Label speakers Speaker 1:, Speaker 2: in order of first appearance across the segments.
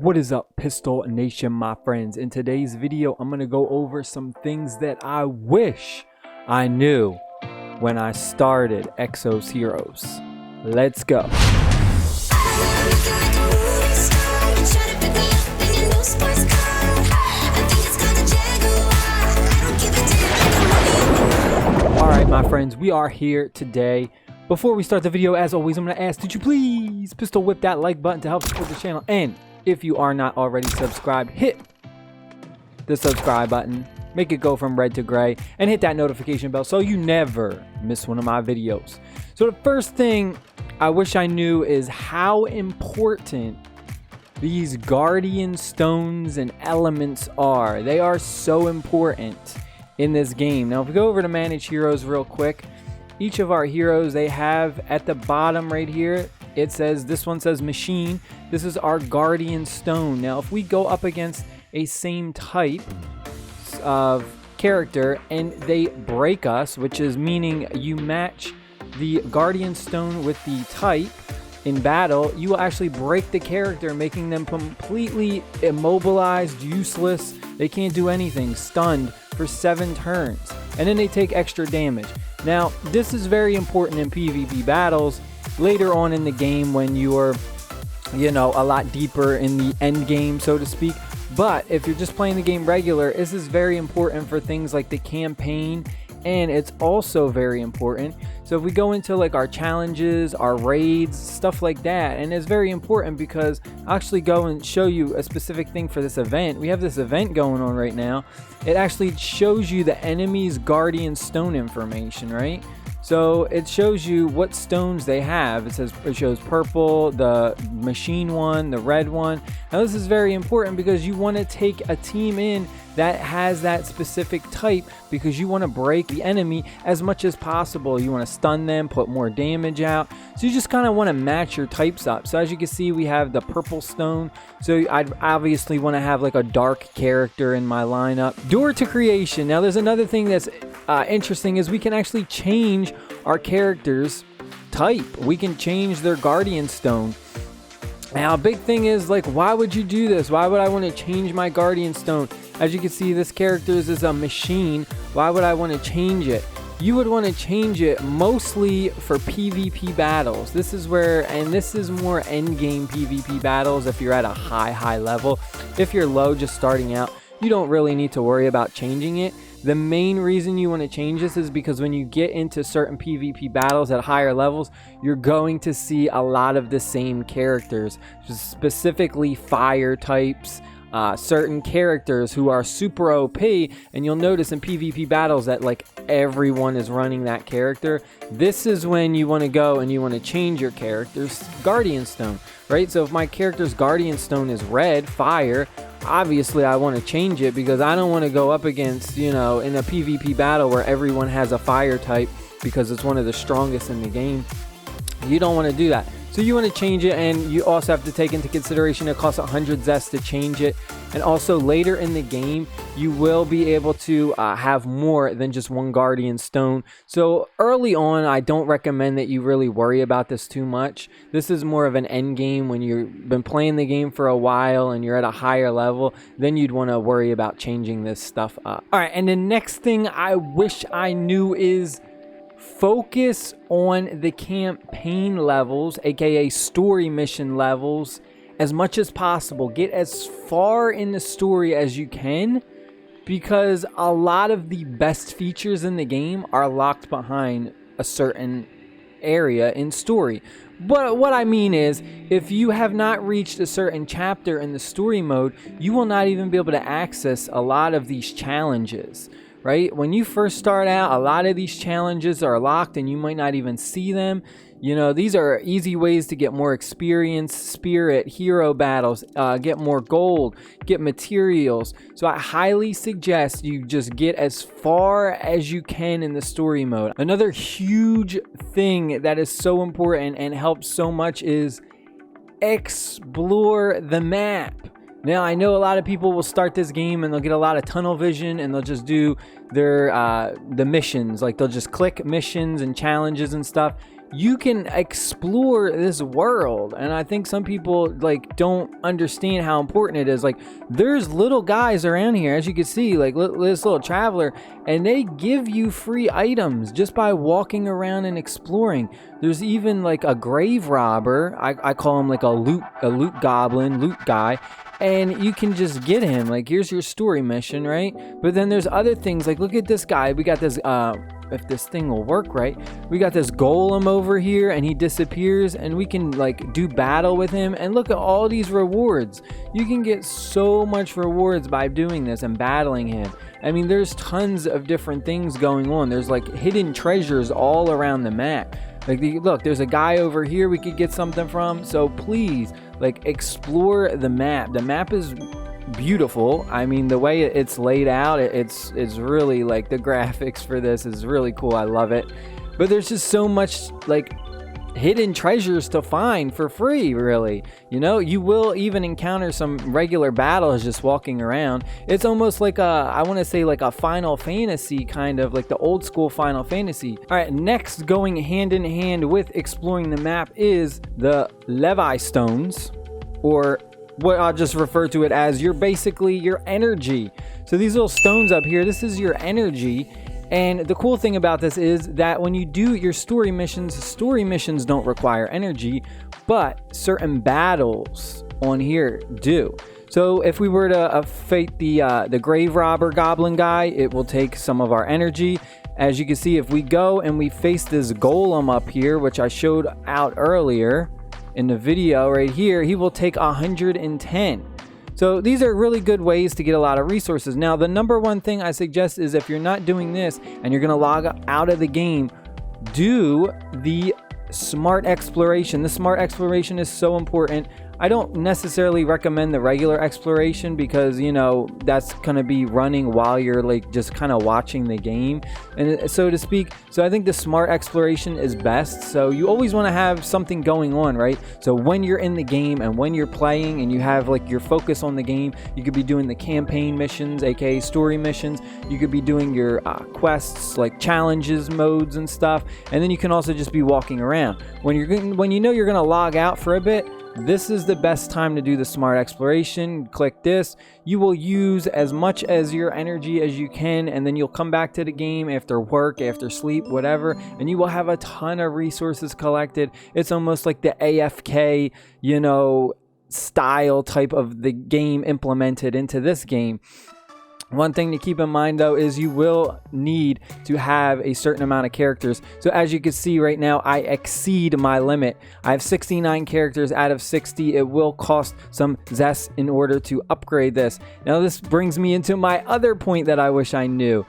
Speaker 1: What is up, Pistol Nation, my friends? In today's video, I'm going to go over some things that I wish I knew when I started EXOS Heroes. Let's go. Alright, my friends, we are here today. Before we start the video, as always, I'm going to ask, did you please pistol whip that like button to help support the channel? And if you are not already subscribed, hit the subscribe button, make it go from red to gray, and hit that notification bell so you never miss one of my videos. So the first thing I wish I knew is how important these guardian stones and elements are. They are so important in this game. Now if we go over to manage heroes real quick, each of our heroes, they have at the bottom right here, it says, this one says machine. This is our guardian stone. Now if we go up against a same type of character and they break us, which is meaning you match the guardian stone with the type in battle, you will actually break the character, making them completely immobilized, useless. They can't do anything, stunned for 7 turns, and then they take extra damage. Now this is very important in PvP battles later on in the game when you're, you know, a lot deeper in the end game, so to speak. But if you're just playing the game regular, this is very important for things like the campaign, and it's also very important. So if we go into like our challenges, our raids, stuff like that, and it's very important because I'll actually go and show you a specific thing for this event. We have this event going on right now. It actually shows you the enemy's guardian stone information, right? So it shows you what stones they have. It shows purple, the machine one, the red one. Now this is very important because you want to take a team in that has that specific type, because you want to break the enemy as much as possible. You want to stun them, put more damage out. So you just kind of want to match your types up. So as you can see, we have the purple stone. So I'd obviously want to have like a dark character in my lineup. Door to creation. Now there's another thing that's interesting is we can actually change our character's type. We can change their guardian stone. Now a big thing is, like, why would you do this? Why would I want to change my guardian stone? As you can see, this character is a machine. Why would I want to change it? You would want to change it mostly for PvP battles. This is where, and this is more end game PvP battles if you're at a high level. If you're low, just starting out, you don't really need to worry about changing it. The main reason you want to change this is because when you get into certain PvP battles at higher levels, you're going to see a lot of the same characters, specifically fire types, certain characters who are super OP, and you'll notice in PvP battles that like everyone is running that character. This is when you want to go and you want to change your character's guardian stone, right? So if my character's guardian stone is red, fire, obviously I want to change it because I don't want to go up against, you know, in a PvP battle where everyone has a fire type because it's one of the strongest in the game. You don't want to do that. So you want to change it, and you also have to take into consideration it costs 100 zest to change it. And also later in the game, you will be able to have more than just one guardian stone. So early on, I don't recommend that you really worry about this too much. This is more of an end game when you've been playing the game for a while and you're at a higher level. Then you'd want to worry about changing this stuff up. All right, and the next thing I wish I knew is focus on the campaign levels, aka story mission levels, as much as possible. Get as far in the story as you can, because a lot of the best features in the game are locked behind a certain area in story. But what I mean is, if you have not reached a certain chapter in the story mode, you will not even be able to access a lot of these challenges. Right? When you first start out, a lot of these challenges are locked and you might not even see them. You know, these are easy ways to get more experience, spirit, hero battles, get more gold, get materials. So I highly suggest you just get as far as you can in the story mode. Another huge thing that is so important and helps so much is explore the map. Now, I know a lot of people will start this game and they'll get a lot of tunnel vision and they'll just do their the missions. Like, they'll just click missions and challenges and stuff. you can explore this world. And I think some people like don't understand how important it is. Like, there's little guys around here, as you can see, like this little traveler, and they give you free items just by walking around and exploring. There's even like a grave robber. I call him like a loot goblin, loot guy. And you can just get him. Like, here's your story mission, right? But then there's other things. Like, look at this guy. We got this, if this thing will work right, we got this golem over here, and he disappears, and we can like do battle with him. And look at all these rewards. You can get so much rewards by doing this and battling him. I mean, there's tons of different things going on. There's like hidden treasures all around the map. Like, look, there's a guy over here we could get something from. So please, like, explore the map. The map is beautiful. I mean, the way it's laid out, it's really, like, the graphics for this is really cool. I love it. But there's just so much, like, hidden treasures to find for free, really. You know, you will even encounter some regular battles just walking around. It's almost like I want to say like a Final Fantasy, kind of like the old school Final Fantasy. All right, next, going hand in hand with exploring the map is the Levi stones, or what I'll just refer to it as basically your energy. So these little stones up here, this is your energy. And the cool thing about this is that when you do your story missions don't require energy, but certain battles on here do. So if we were to fight the grave robber goblin guy, it will take some of our energy. As you can see, if we go and we face this golem up here, which I showed out earlier in the video right here, he will take 110. So these are really good ways to get a lot of resources. Now, the number one thing I suggest is if you're not doing this and you're going to log out of the game, do the smart exploration. The smart exploration is so important. I don't necessarily recommend the regular exploration because, you know, that's going to be running while you're like just kind of watching the game, and so to speak. So I think the smart exploration is best. So you always want to have something going on, right? So when you're in the game and when you're playing and you have like your focus on the game, you could be doing the campaign missions, aka story missions. You could be doing your quests, like challenges modes and stuff, and then you can also just be walking around. When you know you're going to log out for a bit, this is the best time to do the smart exploration. Click this. You will use as much as your energy as you can, and then you'll come back to the game after work, after sleep, whatever, and you will have a ton of resources collected. It's almost like the AFK, you know, style type of the game implemented into this game. One thing to keep in mind though is you will need to have a certain amount of characters. So as you can see right now, I exceed my limit. I have 69 characters out of 60. It will cost some zest in order to upgrade this. Now this brings me into my other point that I wish I knew.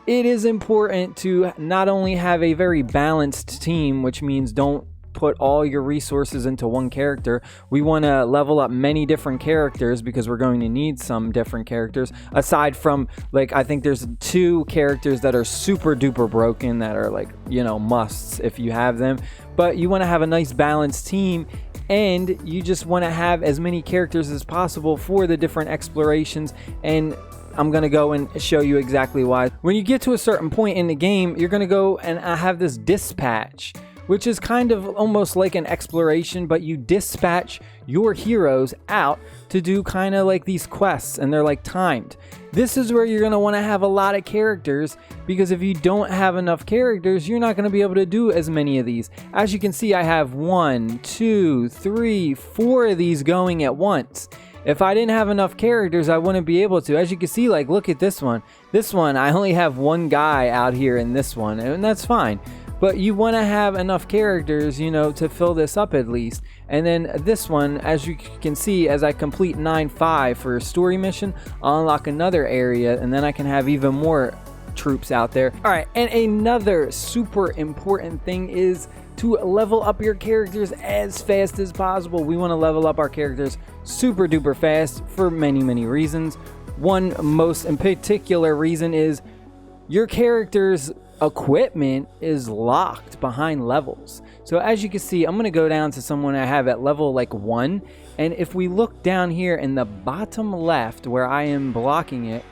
Speaker 1: It is important to not only have a very balanced team, which means don't put all your resources into one character. We want to level up many different characters because we're going to need some different characters. Aside from, like, I think there's 2 characters that are super duper broken that are, like, you know, musts if you have them. But you want to have a nice balanced team, and you just want to have as many characters as possible for the different explorations. And I'm going to go and show you exactly why. When you get to a certain point in the game, you're going to go and have this dispatch, which is kind of almost like an exploration, but you dispatch your heroes out to do kind of like these quests, and they're like timed. This is where you're going to want to have a lot of characters, because if you don't have enough characters, you're not going to be able to do as many of these. As you can see, I have 1, 2, 3, 4 of these going at once. If I didn't have enough characters, I wouldn't be able to. As you can see, like, look at this one. This one, I only have 1 guy out here in this one, and that's fine. But you want to have enough characters, you know, to fill this up at least. And then this one, as you can see, as I complete 9-5 for a story mission, I'll unlock another area, and then I can have even more troops out there. All right, and another super important thing is to level up your characters as fast as possible. We want to level up our characters super duper fast for many, many reasons. One most in particular reason is your character's equipment is locked behind levels. So as you can see, I'm going to go down to someone I have at level like 1, and if we look down here in the bottom left where I am blocking it,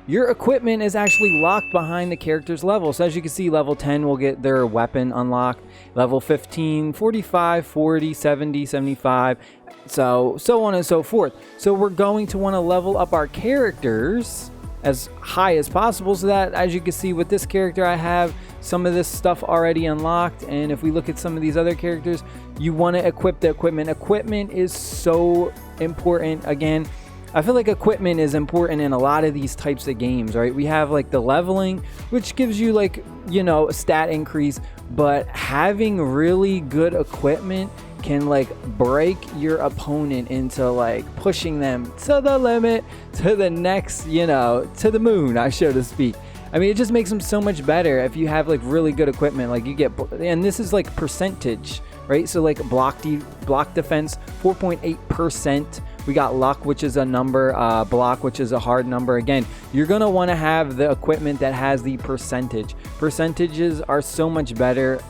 Speaker 1: your equipment is actually locked behind the character's level. So as you can see, level 10 will get their weapon unlocked, level 15, 45, 40, 70, 75, so on and so forth. So we're going to want to level up our characters as high as possible, so that, as you can see with this character, I have some of this stuff already unlocked. And if we look at some of these other characters, you want to equip the equipment. Equipment is so important. Again, I feel like equipment is important in a lot of these types of games, right? We have like the leveling, which gives you like, you know, a stat increase, but having really good equipment can like break your opponent into like pushing them to the limit, to the next, you know, to the moon, so to speak. I mean, it just makes them so much better if you have like really good equipment. Like you get, and this is like percentage, right? So like block defense 4.8%. We got luck, which is a number, block, which is a hard number. Again, you're going to want to have the equipment that has the percentage. Percentages are so much better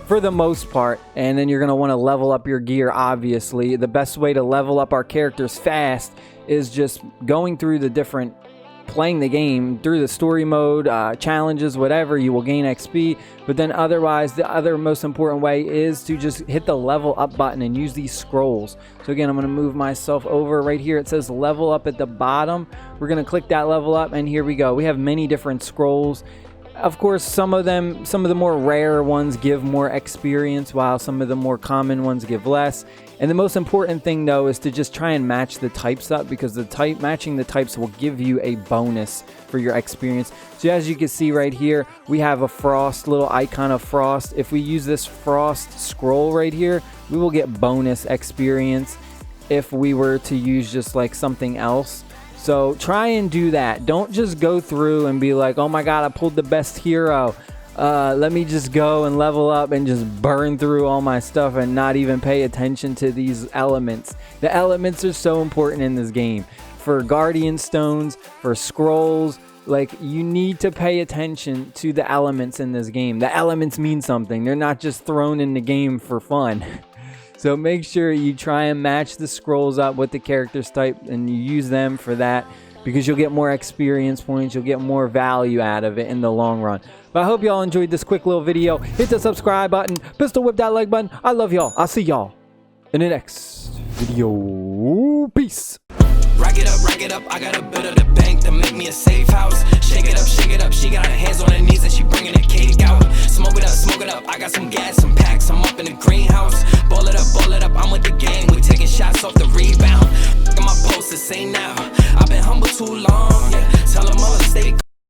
Speaker 1: for the most part. And then you're going to want to level up your gear. Obviously, the best way to level up our characters fast is just going through the different, playing the game through the story mode, challenges, whatever. You will gain XP, but then otherwise the other most important way is to just hit the level up button and use these scrolls. So again, I'm going to move myself over right here. It says level up at the bottom. We're going to click that level up, and here we go. We have many different scrolls. Of course, some of the more rare ones give more experience, while some of the more common ones give less. And the most important thing, though, is to just try and match the types up, because matching the types will give you a bonus for your experience. So as you can see right here, we have a frost, little icon of frost. If we use this frost scroll right here, we will get bonus experience if we were to use just like something else. So try and do that. Don't just go through and be like, oh my god, I pulled the best hero. Let me just go and level up and just burn through all my stuff and not even pay attention to these elements. The elements are so important in this game. For guardian stones, for scrolls, like you need to pay attention to the elements in this game. The elements mean something. They're not just thrown in the game for fun. So make sure you try and match the scrolls up with the character's type, and you use them for that, because you'll get more experience points, you'll get more value out of it in the long run. But I hope y'all enjoyed this quick little video. Hit the subscribe button, pistol whip that like button. I love y'all. I'll see y'all in the next video. Peace.
Speaker 2: Rack it up, I got a bit of the bank to make me a safe house. Shake it up, she got her hands on her knees and she bringing the cake.